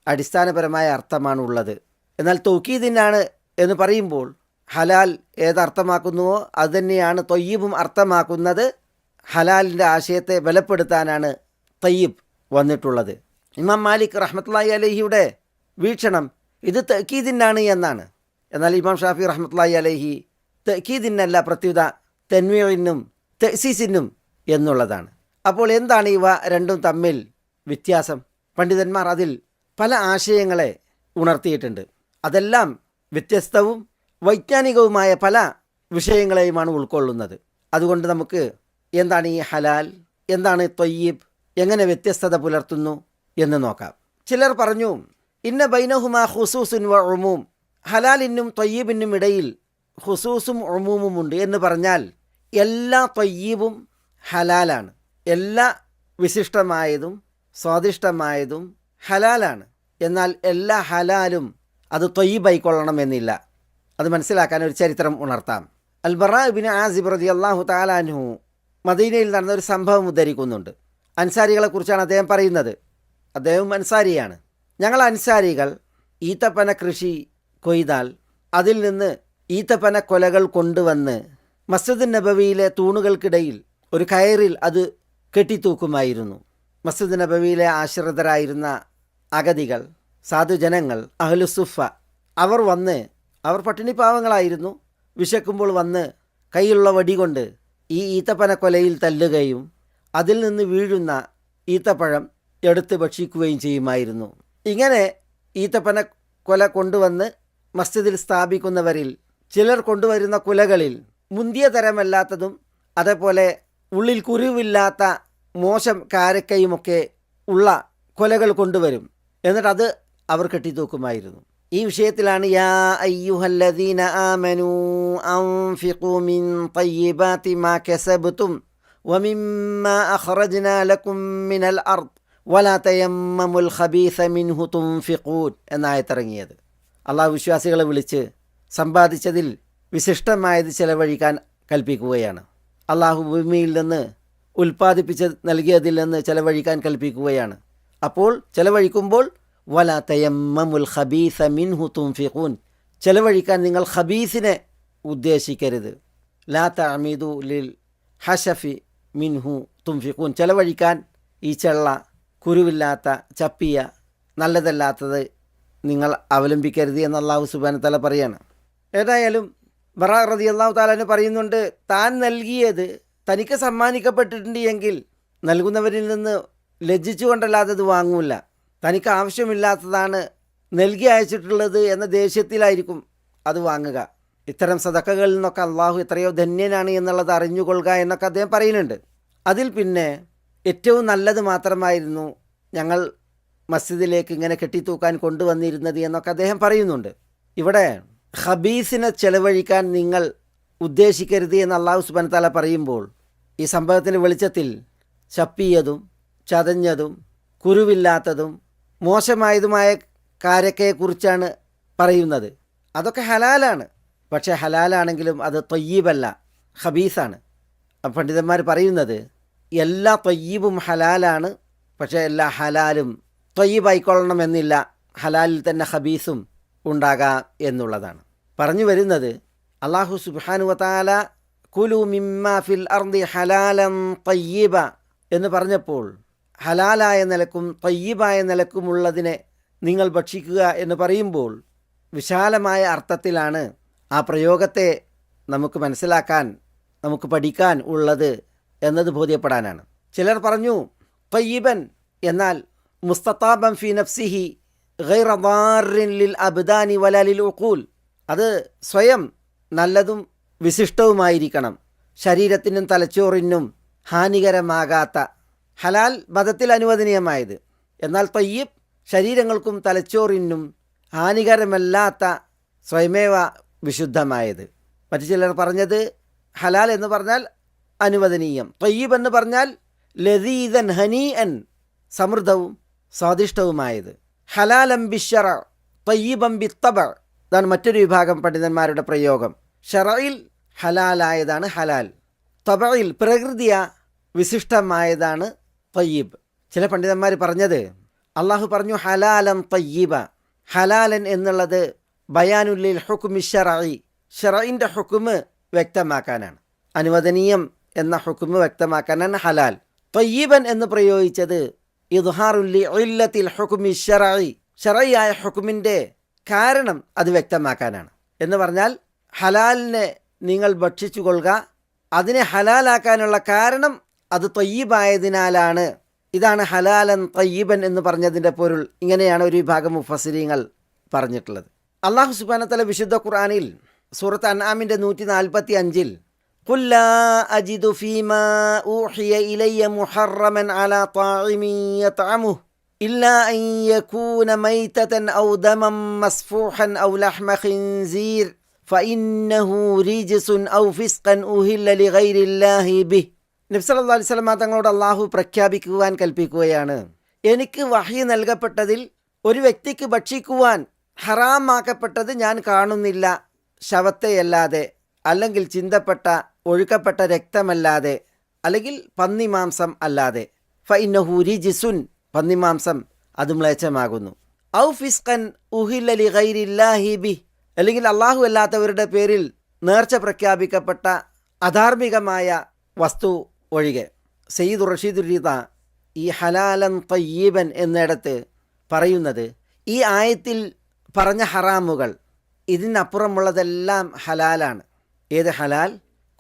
അടിസ്ഥാനപരമായ അർത്ഥമാണ് ഉള്ളത്. എന്നാൽ തൗക്കീദിനാണ് എന്ന് പറയുമ്പോൾ ഹലാൽ ഏതർത്ഥമാക്കുന്നുവോ അതുതന്നെയാണ് തയ്യിബും അർത്ഥമാക്കുന്നത്. ഹലാലിൻ്റെ ആശയത്തെ ബലപ്പെടുത്താനാണ് തയ്യിബ് വന്നിട്ടുള്ളത്. ഇമാം മാലിക് റഹ്മത്തുള്ളാഹി അലൈഹിയുടെ വീക്ഷണം ഇത് തഅ്കീദിനാണ് എന്നാണ്. എന്നാൽ ഇമാം ഷാഫി റഹ്മത്തുള്ളാഹി അലൈഹി തഅ്കീദിനല്ല പ്രത്യുത തൻവീഇനും തഅ്സീസിനും എന്നുള്ളതാണ്. അപ്പോൾ എന്താണ് ഇവ രണ്ടും തമ്മിൽ വ്യത്യാസം? പണ്ഡിതന്മാർ അതിൽ പല ആശയങ്ങളെ ഉണർത്തിയിട്ടുണ്ട്. അതെല്ലാം വ്യത്യസ്തവും വൈജ്ഞാനികവുമായ പല വിഷയങ്ങളെയുമാണ് ഉൾക്കൊള്ളുന്നത്. അതുകൊണ്ട് നമുക്ക് എന്താണ് ഈ ഹലാൽ, എന്താണ് തയ്യിബ്, എങ്ങനെ വ്യത്യസ്തത പുലർത്തുന്നു എന്ന് നോക്കാം. ചിലർ പറഞ്ഞു ഇന്ന ബൈനഹുമാ ഖുസൂസുൻ വ ഉമൂം, ഹലാലിനും തയ്യിബിനും ഇടയിൽ ഖുസൂസും ഉമൂമുമുണ്ട് എന്ന് പറഞ്ഞാൽ എല്ലാ തയ്യിബും ഹലാലാണ്, എല്ലാ വിശിഷ്ടമായതും സ്വാദിഷ്ടമായതും ഹലാലാണ്. എന്നാൽ എല്ലാ ഹലാലും അത് തയ്യിബായിക്കൊള്ളണമെന്നില്ല. അത് മനസ്സിലാക്കാൻ ഒരു ചരിത്രം ഉണർത്താം. അൽ ബറാ ഇബ്നു ആസിബ് റളിയല്ലാഹു തആല അൻഹു മദീനയിൽ നടന്ന ഒരു സംഭവം ഉദ്ധരിക്കുന്നുണ്ട്. അൻസാരികളെക്കുറിച്ചാണ് അദ്ദേഹം പറയുന്നത്. അദ്ദേഹം അൻസാരിയാണ്. ഞങ്ങൾ അൻസാരികൾ ഈത്തപ്പന കൃഷി കൊയ്താൽ അതിൽ നിന്ന് ഈത്തപ്പന കൊലകൾ കൊണ്ടുവന്ന് മസ്ജിദ് നബവിയിലെ തൂണുകൾക്കിടയിൽ ഒരു കയറിൽ അത് കെട്ടിത്തൂക്കുമായിരുന്നു. മസ്ജിദ് നബവിയിലെ ആശ്രിതരായിരുന്ന അഗതികൾ, സാധുജനങ്ങൾ, അഹ്ലുസുഫ, അവർ പട്ടിണി പാവങ്ങളായിരുന്നു. വിശക്കുമ്പോൾ വന്ന് കയ്യിലുള്ള വടി കൊണ്ട് ഈ ഈത്തപ്പന കൊലയിൽ തല്ലുകയും അതിൽ നിന്ന് വീഴുന്ന ഈത്തപ്പഴം എടുത്ത് ഭക്ഷിക്കുകയും ചെയ്യുമായിരുന്നു. ഇങ്ങനെ ഈത്തപ്പന കൊല കൊണ്ടുവന്ന് മസ്ജിദിൽ സ്ഥാപിക്കുന്നവരിൽ ചിലർ കൊണ്ടുവരുന്ന കുലകളിൽ മുന്തിയ തരമല്ലാത്തതും അതേപോലെ ഉള്ളിൽ കുരുവില്ലാത്ത മോശം കാരക്കയുമൊക്കെ ഉള്ള കൊലകൾ കൊണ്ടുവരും. എന്നിട്ട് അത് അവർ കെട്ടിത്തൂക്കുമായിരുന്നു. ഈ വിഷയത്തിലാണ് യാ അയ്യുഹല്ലദീന ആമനൂ അൻഫിഖൂ മിൻ തയ്യിബാതി മാ കസബ്തും വമിമ്മാ അഖ്റജ്നാ ലക്കും മിനൽ അർദ് വലാ തയമ്മമുൽ ഖബീസ മിൻഹു തുൻഫിഖൂൻ എന്നായത്തിറങ്ങിയത്. അള്ളാഹു വിശ്വാസികളെ വിളിച്ച് സമ്പാദിച്ചതിൽ വിശിഷ്ടമായത് ചെലവഴിക്കാൻ കൽപ്പിക്കുകയാണ്. അള്ളാഹു ഭൂമിയിൽ നിന്ന് ഉൽപ്പാദിപ്പിച്ച് നൽകിയതിൽ നിന്ന് ചെലവഴിക്കാൻ കൽപ്പിക്കുകയാണ്. അപ്പോൾ ചെലവഴിക്കുമ്പോൾ വല തയമ്മമുൽ ഖബീസ മിൻഹു തുൻഫിഖൂൻ, ചെലവഴിക്കാൻ നിങ്ങൾ ഖബീസിനെ ഉദ്ദേശിക്കരുത്. ലാ തഅമിദു ലിൽ ഹഷഫി മിൻഹു തുൻഫിഖൂൻ, ചെലവഴിക്കാൻ ഈ ചെള്ള, കുരുവില്ലാത്ത, ചപ്പിയ, നല്ലതല്ലാത്തത് നിങ്ങൾ അവലംബിക്കരുത് എന്ന് അല്ലാഹു സുബ്ഹാനഹു തആല പറയാണ്. ഏതായാലും ബറാ റളിയല്ലാഹു തആല പറയുന്നുണ്ട്, താൻ നൽകിയത് തനിക്ക് സമ്മാനിക്കപ്പെട്ടിട്ടുണ്ട് എങ്കിൽ നൽകുന്നവരിൽ നിന്ന് ലജ്ജിച്ചുകൊണ്ടല്ലാതെ അത് വാങ്ങൂല. തനിക്ക് ആവശ്യമില്ലാത്തതാണ് നൽകി അയച്ചിട്ടുള്ളത് എന്ന ദേഷ്യത്തിലായിരിക്കും അത് വാങ്ങുക. ഇത്തരം സദക്കകളിൽ നിന്നൊക്കെ അള്ളാഹു എത്രയോ ധന്യനാണ് എന്നുള്ളത് അറിഞ്ഞുകൊള്ളുക എന്നൊക്കെ അദ്ദേഹം പറയുന്നുണ്ട്. അതിൽ പിന്നെ ഏറ്റവും നല്ലത് മാത്രമായിരുന്നു ഞങ്ങൾ മസ്ജിദിലേക്ക് ഇങ്ങനെ കെട്ടിത്തൂക്കാൻ കൊണ്ടുവന്നിരുന്നത് എന്നൊക്കെ അദ്ദേഹം പറയുന്നുണ്ട്. ഇവിടെ ഖബീസിനെ ചെലവഴിക്കാൻ നിങ്ങൾ ഉദ്ദേശിക്കരുത് എന്ന് അല്ലാഹു സുബ്ഹാനഹു തആല പറയുമ്പോൾ ഈ സംഭവത്തിൻ്റെ വെളിച്ചത്തിൽ ചപ്പിയതും ചതഞ്ഞതും കുരുവില്ലാത്തതും മോശമായതുമായ കാരക്കയെക്കുറിച്ചാണ് പറയുന്നത്. അതൊക്കെ ഹലാലാണ്. പക്ഷേ ഹലാലാണെങ്കിലും അത് ത്വയ്യിബല്ല, ഖബീസാണ്. പണ്ഡിതന്മാർ പറയുന്നത് എല്ലാ ത്വയ്യിബും ഹലാലാണ്, പക്ഷേ എല്ലാ ഹലാലും ത്വയ്യിബായിക്കൊള്ളണമെന്നില്ല, ഹലാലിൽ തന്നെ ഖബീസും ഉണ്ടാകാം എന്നുള്ളതാണ്. പറഞ്ഞു വരുന്നത് അല്ലാഹു സുബ്ഹാനഹു വ തആല കുലു മിമ്മാ ഫിൽ അർദി ഹലാലൻ ത്വയ്യിബ എന്ന് പറഞ്ഞപ്പോൾ ഹലാലായ നിലക്കും ത്വയ്യിബായ നിലക്കുമുള്ളതിനെ നിങ്ങൾ ഭക്ഷിക്കുക എന്ന് പറയുമ്പോൾ വിശാലമായ അർത്ഥത്തിലാണ് ആ പ്രയോഗത്തെ നമുക്ക് മനസ്സിലാക്കാൻ, നമുക്ക് പഠിക്കാൻ ഉള്ളത് എന്നത് ബോധ്യപ്പെടാനാണ്. ചിലർ പറഞ്ഞു ത്വയ്യിബൻ എന്നാൽ മുസ്തതാബൻ ഫി നഫ്സിഹി ഗൈറ ദാറിൻ ലിൽ അബ്ദാനി വലാ ലിൽ ഉഖൂൽ, അത് സ്വയം നല്ലതും വിശിഷ്ടവുമായിരിക്കണം, ശരീരത്തിനും തലച്ചോറിനും ഹാനികരമാകാത്ത, ഹലാൽ മതത്തിൽ അനുവദനീയമായത്. എന്നാൽ ത്വയ്യിബ് ശരീരങ്ങൾക്കും തലച്ചോറിനും ഹാനികരമല്ലാത്ത, സ്വയമേവ വിശുദ്ധമായത്. മറ്റു ചിലർ പറഞ്ഞത് ഹലാൽ എന്ന് പറഞ്ഞാൽ അനുവദനീയം, ത്വയ്യിബ് എന്ന് പറഞ്ഞാൽ ലദീദൻ ഹനീഅൻ സമൃദ്ധവും സ്വാദിഷ്ടവുമായത്. ഹലാലം ബിശ്ശറ ത്വയ്യിബൻ ബിത്തബ, ഇതാണ് മറ്റൊരു വിഭാഗം പണ്ഡിതന്മാരുടെ പ്രയോഗം. ഷറയിൽ ഹലാലായതാണ് ഹലാൽ, തബയിൽ പ്രകൃതിയ വിശിഷ്ടമായതാണ് ത്വയ്യിബ്. ചില പണ്ഡിതന്മാർ പറഞ്ഞത് അള്ളാഹു പറഞ്ഞു ഹലാലൻ ത്വയ്യിബ, ഹലാലൻ എന്നുള്ളത് ബയാനുല്ലിൽ ഹുക്മി ഷറഈ, ഷറഈൻ്റെ ഹുക്മ് വ്യക്തമാക്കാനാണ്, അനുവദനീയം എന്ന ഹുക്മ് വ്യക്തമാക്കാനാണ് ഹലാൽ. ത്വയ്യിബൻ എന്ന് പ്രയോഗിച്ചത് ഇദ്ഹാറുല്ലി ഇല്ലത്തിൽ ഹുക്മി ഷറഈ, ഷറഈയായ ഹുക്മിൻ്റെ കാരണം അത് വ്യക്തമാക്കാനാണ്. എന്ന് പറഞ്ഞാൽ ഹലാലിനെ നിങ്ങൾ ഭക്ഷിച്ചു കൊള്ളുക, അതിനെ ഹലാലാക്കാനുള്ള കാരണം അത് ത്വയ്യിബായതിനാലാണ്. ഇതാണ് ഹലാലൻ ത്വയ്യിബൻ എന്ന് പറഞ്ഞതിൻ്റെ പൊരുൾ. ഇങ്ങനെയാണ് ഒരു വിഭാഗം മുഫസ്സിരീങ്ങൾ പറഞ്ഞിട്ടുള്ളത്. അല്ലാഹു സുബ്ഹാനഹു വ തആല വിശുദ്ധ ഖുർആനിൽ സൂറത്ത് അൻആമിൻ്റെ 145 ഖുൽ ലാ അജിദു ഫീമാ ഊഹിയ ഇലയ്യ മുഹറമൻ അലാ ത്വാഇമിൻ യത്അമുഹു ഇല്ലാ അൻ യകൂന മൈതതൻ ഔ ദമൻ മസ്ഫൂഹൻ ഔ ലഹ്മ ഖിൻസീർ ഫഇന്നഹു റിജ്സുൻ ഔ ഫിസ്ഖൻ ഉഹില്ല ലിഗൈരില്ലാഹി ബിഹി. നബി സല്ലല്ലാഹു അലൈഹി വസല്ലം തങ്ങളോട് അള്ളാഹു പ്രഖ്യാപിക്കുവാൻ കൽപ്പിക്കുകയാണ്, എനിക്ക് വഹി നൽകപ്പെട്ടതിൽ ഒരു വ്യക്തിക്ക് ഭക്ഷിക്കുവാൻ ഹറാമാക്കപ്പെട്ടത് ഞാൻ കാണുന്നില്ല, ശവത്തെയല്ലാതെ, അല്ലെങ്കിൽ ചിന്തപ്പെട്ട ഒഴുക്കപ്പെട്ട രക്തമല്ലാതെ, അല്ലെങ്കിൽ പന്നിമാംസം അല്ലാതെ. ഫഇന്നഹു റിജ്സുൻ, പന്നിമാംസം അത് മ്ലേച്ഛമാകുന്നു. ഔ ഫിസ്ഖൻ ഉഹില്ല ലിഗൈരില്ലാഹി ബിഹി, അല്ലെങ്കിൽ അള്ളാഹു അല്ലാത്തവരുടെ പേരിൽ നേർച്ച പ്രഖ്യാപിക്കപ്പെട്ട അധാർമികമായ വസ്തു ഒഴികെ. സയ്യിദ് റഷീദുർ റിദ ഈ ഹലാലൻ ത്വയ്യിബൻ എന്നിടത്ത് പറയുന്നത് ഈ ആയത്തിൽ പറഞ്ഞ ഹറാമുകൾ ഇതിനപ്പുറമുള്ളതെല്ലാം ഹലാലാണ്. ഏത് ഹലാൽ?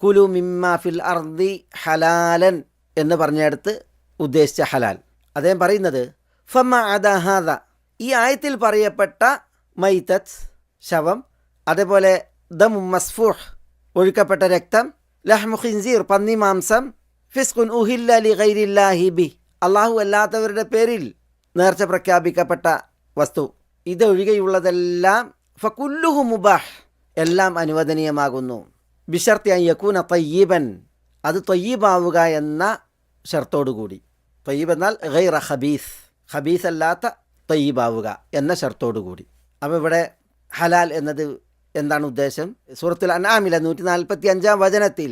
കുലു മിമ്മാ ഫിൽ അർദി ഹലാലൻ എന്ന് പറഞ്ഞിടത്ത് ഉദ്ദേശിച്ച ഹലാൽ. അദ്ദേഹം പറയുന്നത് ഫമ അദഹാദ, ഈ ആയത്തിൽ പറയപ്പെട്ട മൈതത്ത് ശവം, അതേപോലെ ദമു മസ്ഫൂഹ് ഒഴുക്കപ്പെട്ട രക്തം, ലഹ്മു ഖിൻസീർ പന്നിമാംസം, ഫിസ്ഖുൻ ഉഹില്ല ലിഗൈരില്ലാഹി ബിഹി അള്ളാഹു അല്ലാത്തവരുടെ പേരിൽ നേർച്ച പ്രഖ്യാപിക്കപ്പെട്ട വസ്തു, ഇതൊഴികെയുള്ളതെല്ലാം ഫകുല്ലുഹു മുബാഹ് എല്ലാം അനുവദനീയമാകുന്നു. ബിശർത്തി അൻ യകൂന ത്വയ്യിബൻ, അത് ത്വയ്യിബാവുക എന്ന ഷർത്തോടുകൂടി. ത്വയ്യിബ് എന്നാൽ ഗൈറ ഖബീസ്, ഖബീസ് അല്ലാത്ത ത്വയ്യിബാവുക എന്ന ഷർത്തോടുകൂടി. അപ്പോൾ ഇവിടെ ഹലാൽ എന്നത് എന്താണ് ഉദ്ദേശം? സൂറത്തുൽ അൻആമിലെ 145 വചനത്തിൽ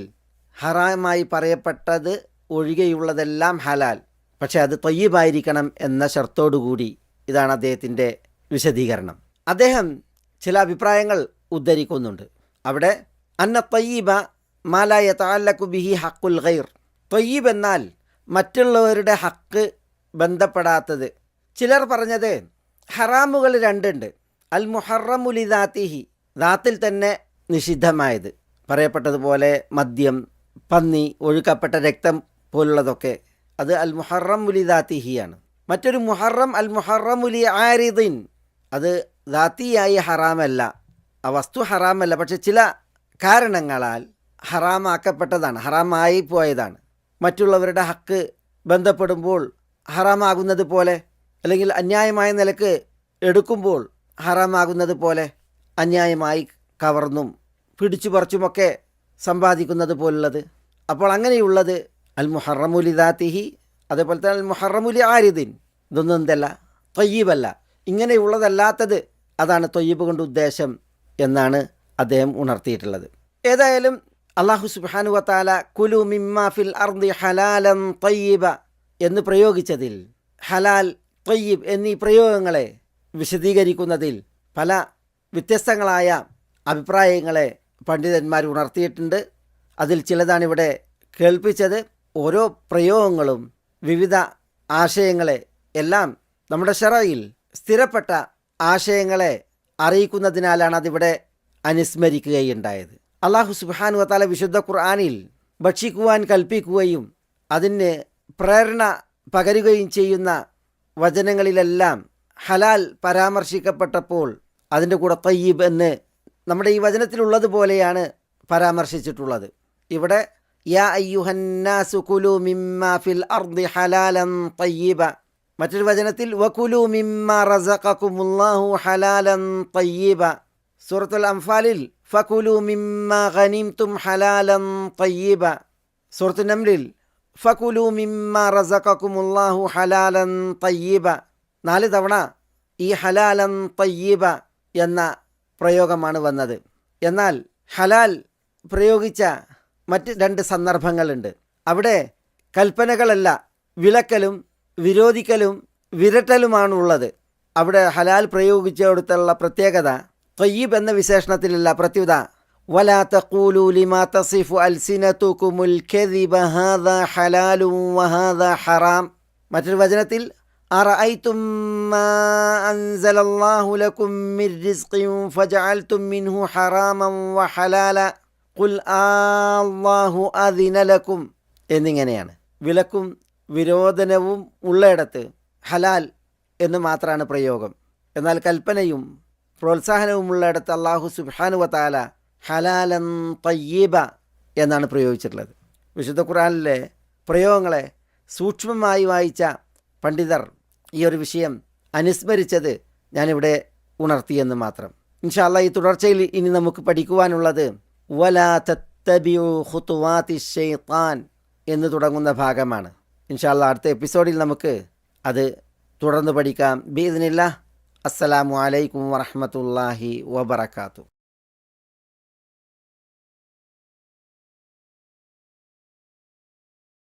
ഹറാമായി പറയപ്പെട്ടത് ഒഴികെയുള്ളതെല്ലാം ഹലാൽ, പക്ഷേ അത് ത്വയ്യിബായിരിക്കണം എന്ന ഷർത്തോടുകൂടി. ഇതാണ് അദ്ദേഹത്തിൻ്റെ വിശദീകരണം. അദ്ദേഹം ചില അഭിപ്രായങ്ങൾ ഉദ്ധരിക്കുന്നുണ്ട്. അവിടെ അന്ന ത്വയ്യിബ മാ ലാ യതഅല്ലഖു ബിഹി ഹഖുൽ ഗൈർ. ത്വയ്യിബ് എന്നാൽ മറ്റുള്ളവരുടെ ഹക്ക് ബന്ധപ്പെടാത്തത്. ചിലർ പറഞ്ഞത് ഹറാമുകൾ രണ്ടുണ്ട്. അൽ മുഹറമു ലിദാത്തിഹി, ദാത്തിൽ തന്നെ നിഷിദ്ധമായത്, പറയപ്പെട്ടതുപോലെ മദ്യം, പന്നി, ഒഴുക്കപ്പെട്ട രക്തം പോലുള്ളതൊക്കെ അത് അൽ മുഹറമു ലിദാത്തിഹിയാണ്. മറ്റൊരു മുഹറം അൽ മുഹറമു ലി ആരിദിൻ, അത് ദാത്തിയായി ഹറാമല്ല, ആ വസ്തു ഹറാമല്ല, പക്ഷെ ചില കാരണങ്ങളാൽ ഹറാമാക്കപ്പെട്ടതാണ്, ഹറാമായി പോയതാണ്. മറ്റുള്ളവരുടെ ഹക്ക് ബന്ധപ്പെടുമ്പോൾ ഹറാമാകുന്നത് പോലെ, അല്ലെങ്കിൽ അന്യായമായ നിലക്ക് എടുക്കുമ്പോൾ ഹറാമാകുന്നത് പോലെ, അന്യായമായി കവർന്നും പിടിച്ചു പറിച്ചുമൊക്കെ സമ്പാദിക്കുന്നത് പോലുള്ളത്. അപ്പോൾ അങ്ങനെയുള്ളത് അൽ മുഹറമുലി ദാത്തിഹി, അതേപോലെ തന്നെ അൽ മുഹറമുലി ആരിദിൻ, ഇതൊന്നും എന്തല്ല, ത്വയ്യിബല്ല. ഇങ്ങനെയുള്ളതല്ലാത്തത് അതാണ് ത്വയ്യിബ് കൊണ്ട് ഉദ്ദേശം എന്നാണ് അദ്ദേഹം ഉണർത്തിയിട്ടുള്ളത്. ഏതായാലും അല്ലാഹു സുബ്ഹാനഹു വ തആല കുലു മിമ്മാ ഫിൽ അർദി ഹലാലൻ ത്വയ്യിബ എന്ന് പ്രയോഗിച്ചതിൽ ഹലാൽ, ത്വയ്യിബ് എന്നീ പ്രയോഗങ്ങളെ വിശദീകരിക്കുന്നതിൽ പല വ്യത്യസ്തങ്ങളായ അഭിപ്രായങ്ങളെ പണ്ഡിതന്മാർ ഉണർത്തിയിട്ടുണ്ട്. അതിൽ ചിലതാണിവിടെ കേൾപ്പിച്ചത്. ഓരോ പ്രയോഗങ്ങളും വിവിധ ആശയങ്ങളെ എല്ലാം നമ്മുടെ ശറയിൽ സ്ഥിരപ്പെട്ട ആശയങ്ങളെ അറിയിക്കുന്നതിനാലാണ് അതിവിടെ അനുസ്മരിക്കുകയുണ്ടായത്. അല്ലാഹു സുബ്ഹാനഹു വ തആല വിശുദ്ധ ഖുർആനിൽ ഭക്ഷിക്കുവാൻ കൽപ്പിക്കുകയും അതിന് പ്രേരണ പകരുകയും ചെയ്യുന്ന വചനങ്ങളിലെല്ലാം ഹലാൽ പരാമർശിക്കപ്പെട്ടപ്പോൾ അതിൻ്റെ കൂടെ ത്വയ്യിബ് എന്ന് നമ്മുടെ ഈ വചനത്തിലുള്ളതുപോലെയാണ് പരാമർശിച്ചിട്ടുള്ളത്. ഇവിടെ യാ അയ്യുഹന്നാസു കുലു മിമ്മാ ഫിൽ അർദി ഹലാലൻ ത്വയ്യിബ, മറ്റൊരു വചനത്തിൽ വകുലു മിമ്മാ റസഖകുമുല്ലാഹു ഹലാലൻ ത്വയ്യിബ. സൂറത്തുൽ അംഫാലിൽ ഫകുലു മിമ്മാ ഗനിംതും ഹലാലൻ ത്വയ്യിബ. സൂറത്തുൽ നംലിൽ ഫകുലു മിമ്മാ റസഖകുമുല്ലാഹു ഹലാലൻ ത്വയ്യിബ. 4 തവണ ഈ ഹലാലൻ ത്വയ്യിബ എന്ന പ്രയോഗമാണ് വന്നത്. എന്നാൽ ഹലാൽ പ്രയോഗിച്ച മറ്റ് 2 സന്ദർഭങ്ങളുണ്ട്. അവിടെ കൽപ്പനകളല്ല, വിലക്കലും വിരോധിക്കലും വിരട്ടലുമാണുള്ളത്. അവിടെ ഹലാൽ പ്രയോഗിച്ചെടുത്തുള്ള പ്രത്യേകത ത്വയ്യിബ് എന്ന വിശേഷണത്തിലല്ല, പ്രത്യുത വലാ തഖൂലു ലിമാ തസിഫു അൽസിനതുകുമുൽ കദിബ ഹാദാ ഹലാലു വഹാദാ ഹറാം. മറ്റൊരു വചനത്തിൽ അറഅയ്തും മാ അൻസലല്ലാഹു ലക്കും മിർ റിസ്ഖിൻ ഫജഅൽതും മിൻഹു ഹറാമൻ വഹലാല ഖുൽ അല്ലാഹു അദിന ലക്കും എന്നിങ്ങനെയാണ്. വിലക്കും വിരോധനവും ഉള്ളയിടത്ത് ഹലാൽ എന്ന് മാത്രമാണ് പ്രയോഗം. എന്നാൽ കൽപ്പനയും പ്രോത്സാഹനവും ഉള്ളയിടത്ത് അല്ലാഹു സുബ്ഹാനഹു വ തആല ഹലാലൻ ത്വയ്യിബ എന്നാണ് പ്രയോഗിച്ചിട്ടുള്ളത്. വിശുദ്ധ ഖുർആനിലെ പ്രയോഗങ്ങളെ സൂക്ഷ്മമായി വായിച്ച പണ്ഡിതർ ഈ ഒരു വിഷയം അനുസ്മരിച്ചത് ഞാനിവിടെ ഉണർത്തിയെന്ന് മാത്രം. ഇൻഷാ അല്ലാഹ് ഈ തുടർച്ചയിൽ ഇനി നമുക്ക് പഠിക്കുവാനുള്ളത് വലാ തത്തബിഉ ഖുതുവാതി ശൈത്താൻ എന്ന് തുടങ്ങുന്ന ഭാഗമാണ്. ഇൻഷാ അല്ലാഹ് അടുത്ത എപ്പിസോഡിൽ നമുക്ക് അത് തുടർന്ന് പഠിക്കാം. ബിഇദ്നില്ലാഹ്. അസ്സലാമു അലൈക്കും വറഹ്മത്തുള്ളാഹി വബറകാതുഹു.